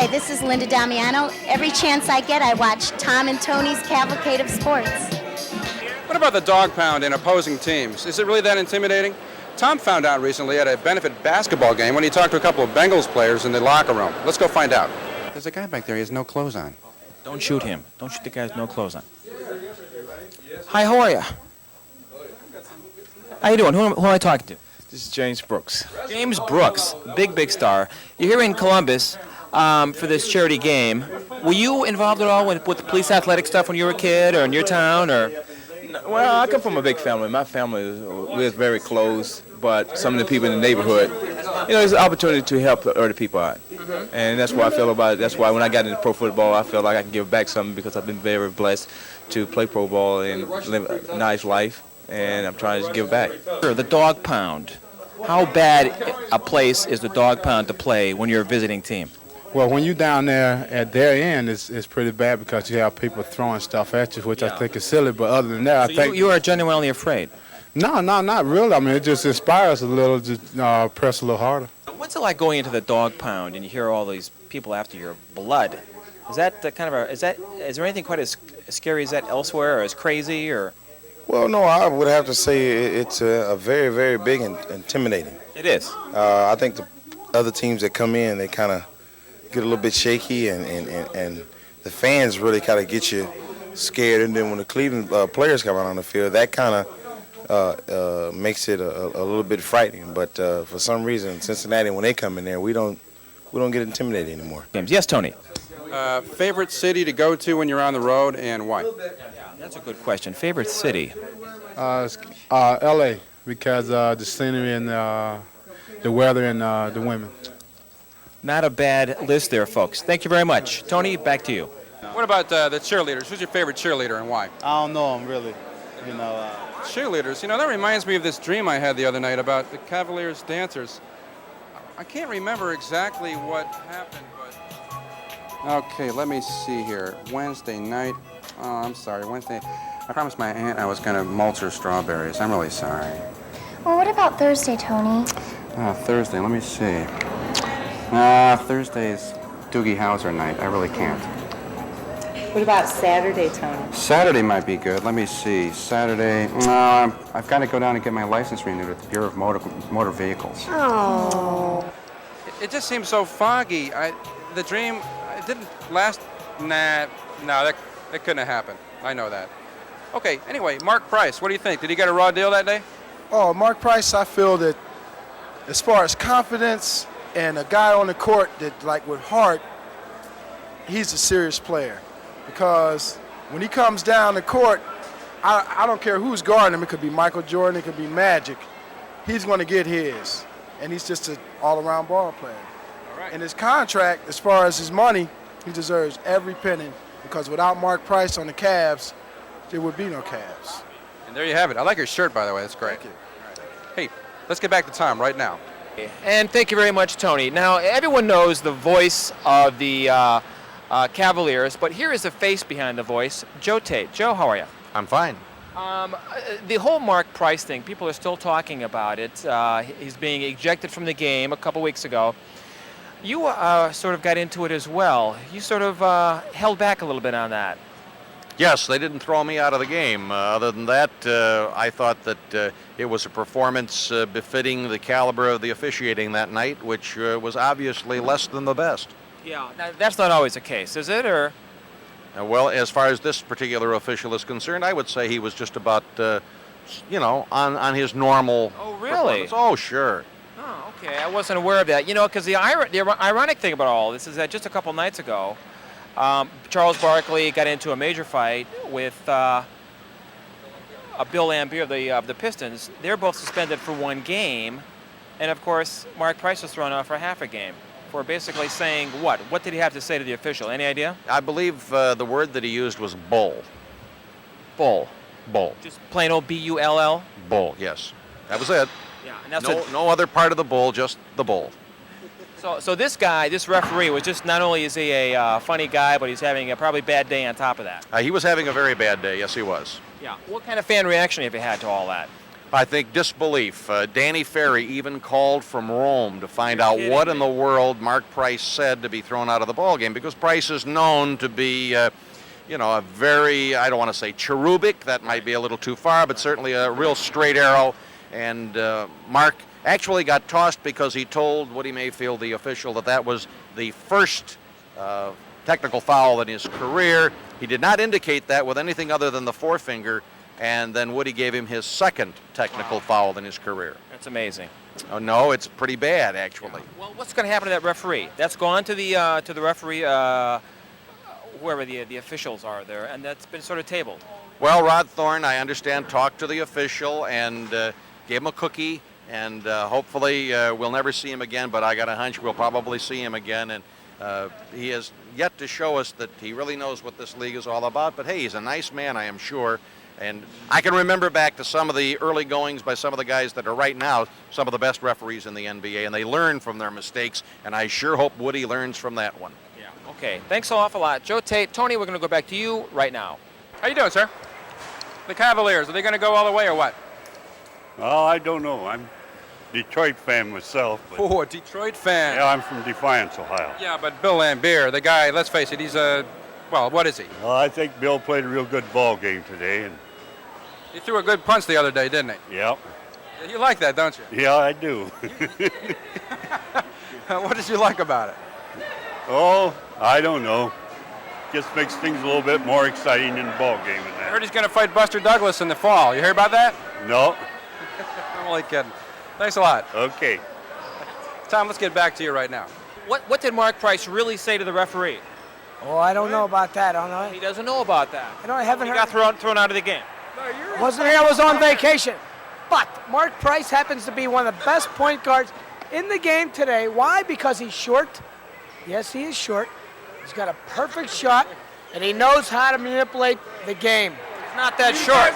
Hi, this is Linda Damiano. Every chance I get, I watch Tom and Tony's Cavalcade of Sports. What about the dog pound in opposing teams? Is it really that intimidating? Tom found out recently at a benefit basketball game when he talked to a couple of Bengals players in the locker room. Let's go find out. There's a guy back there. He has no clothes on. Don't shoot him. Don't shoot the guy with no clothes on. Hi, how are you? How you doing? Who am I talking to? This is James Brooks. James Brooks, big star. You're here in Columbus for this charity game. Were you involved at all with the police athletic stuff when you were a kid or in your town? Or? Well, I come from a big family. My family is very close, but some of the people in the neighborhood, there's an opportunity to help other people out. And that's what I feel about it. That's why when I got into pro football, I felt like I can give back something because I've been very blessed to play pro ball and live a nice life, and I'm trying to give back. Sure, the dog pound. How bad a place is the dog pound to play when you're a visiting team? Well, when you're down there at their end, it's pretty bad because you have people throwing stuff at you, which I think is silly. But other than that, So I think you are genuinely afraid. No, not really. I mean, it just inspires a little to press a little harder. What's it like going into the dog pound and you hear all these people after your blood? Is that is there anything quite as scary as that elsewhere, or as crazy, or? Well, no, I would have to say it's a very, very big and intimidating. It is. I think the other teams that come in, they kind of get a little bit shaky, and the fans really kind of get you scared. And then when the Cleveland players come out on the field, that kind of makes it a little bit frightening. But for some reason, Cincinnati, when they come in there, we don't get intimidated anymore. Yes, Tony. Favorite city to go to when you're on the road, and why? That's a good question. Favorite city? L.A. because the scenery and the weather and the women. Not a bad list there, folks. Thank you very much. Tony, back to you. What about the cheerleaders? Who's your favorite cheerleader and why? I don't know them really. Cheerleaders, that reminds me of this dream I had the other night about the Cavaliers dancers. I can't remember exactly what happened, but... Okay, let me see here. Wednesday night. Oh, I'm sorry, Wednesday. I promised my aunt I was going to mulch her strawberries. I'm really sorry. Well, what about Thursday, Tony? Thursday, let me see. Thursday's Doogie Howser night. I really can't. What about Saturday, Tony? Saturday might be good. Let me see. Saturday, I've got to go down and get my license renewed at the Bureau of Motor Vehicles. Oh. It just seems so foggy. The dream, it didn't last. No, that couldn't have happened. I know that. Okay, anyway, Mark Price, what do you think? Did he get a raw deal that day? Oh, Mark Price, I feel that as far as confidence and a guy on the court that, like, with heart, he's a serious player. Because when he comes down the court, I don't care who's guarding him. It could be Michael Jordan, it could be Magic. He's going to get his. And he's just an all-around ball player. All right. And his contract, as far as his money, he deserves every penny. Because without Mark Price on the Cavs, there would be no Cavs. And there you have it. I like your shirt, by the way. That's great. Thank you. Hey, let's get back to Tom right now. And thank you very much, Tony. Now, everyone knows the voice of the Cavaliers, but here is the face behind the voice, Joe Tate. Joe, how are you? I'm fine. The whole Mark Price thing, people are still talking about it. He's being ejected from the game a couple weeks ago. You sort of got into it as well. You sort of held back a little bit on that. Yes, they didn't throw me out of the game. Other than that, I thought that it was a performance befitting the caliber of the officiating that night, which was obviously less than the best. Yeah, now, that's not always the case, is it? Or Well, as far as this particular official is concerned, I would say he was just about, on his normal. Oh, really? Oh, sure. Oh, okay. I wasn't aware of that. Because the ironic thing about all this is that just a couple nights ago, Charles Barkley got into a major fight with Bill Laimbeer of the Pistons. They're both suspended for one game, and of course, Mark Price was thrown off for half a game for basically saying what? What did he have to say to the official? Any idea? I believe the word that he used was bull. Bull. Bull. Just plain old B-U-L-L? Bull, yes. That was it. Yeah, and that's No other part of the bull, just the bull. So this guy, this referee, was just, not only is he a funny guy, but he's having a probably bad day on top of that. He was having a very bad day. Yes, he was. Yeah. What kind of fan reaction have you had to all that? I think disbelief. Danny Ferry even called from Rome to find out what in the world Mark Price said to be thrown out of the ballgame, because Price is known to be, a very, I don't want to say cherubic, that might be a little too far, but certainly a real straight arrow. And Mark actually got tossed because he told Woody Mayfield, the official, that was the first technical foul in his career. He did not indicate that with anything other than the forefinger. And then Woody gave him his second technical foul in his career. That's amazing. Oh no, it's pretty bad actually. Well, what's going to happen to that referee? That's gone to the referee, whoever the officials are there, and that's been sort of tabled. Well, Rod Thorne, I understand, talked to the official and gave him a cookie, and hopefully we'll never see him again. But I got a hunch we'll probably see him again, and he has yet to show us that he really knows what this league is all about. But hey, he's a nice man, I am sure. And I can remember back to some of the early goings by some of the guys that are right now some of the best referees in the NBA, and they learn from their mistakes, and I sure hope Woody learns from that one. Yeah. Okay. Thanks an awful lot, Joe Tate. Tony, we're going to go back to you right now. How you doing, sir? The Cavaliers, are they going to go all the way or what? Oh, I don't know. I'm a Detroit fan myself. But Oh, a Detroit fan. yeah, I'm from Defiance, Ohio. Yeah, but Bill Lambier, the guy, let's face it, he's well, what is he? Well, I think Bill played a real good ball game today, and He threw a good punch the other day, didn't he? yeah, You like that, don't you? yeah, I do. What did you like about it? Oh, I don't know. Just makes things a little bit more exciting in the ball game and I heard that. he's going to fight Buster Douglas in the fall. You hear about that? No, I'm only kidding. Thanks a lot. okay. Tom, let's get back to you right now. What did Mark Price really say to the referee? Oh, I don't know about that. I don't know. He doesn't know about that. I haven't He heard. got thrown out of the game. Wasn't here. I was on vacation. But Mark Price happens to be one of the best point guards in the game today. Why? Because he's short. Yes, he is short. He's got a perfect shot, and he knows how to manipulate the game. He's not that short.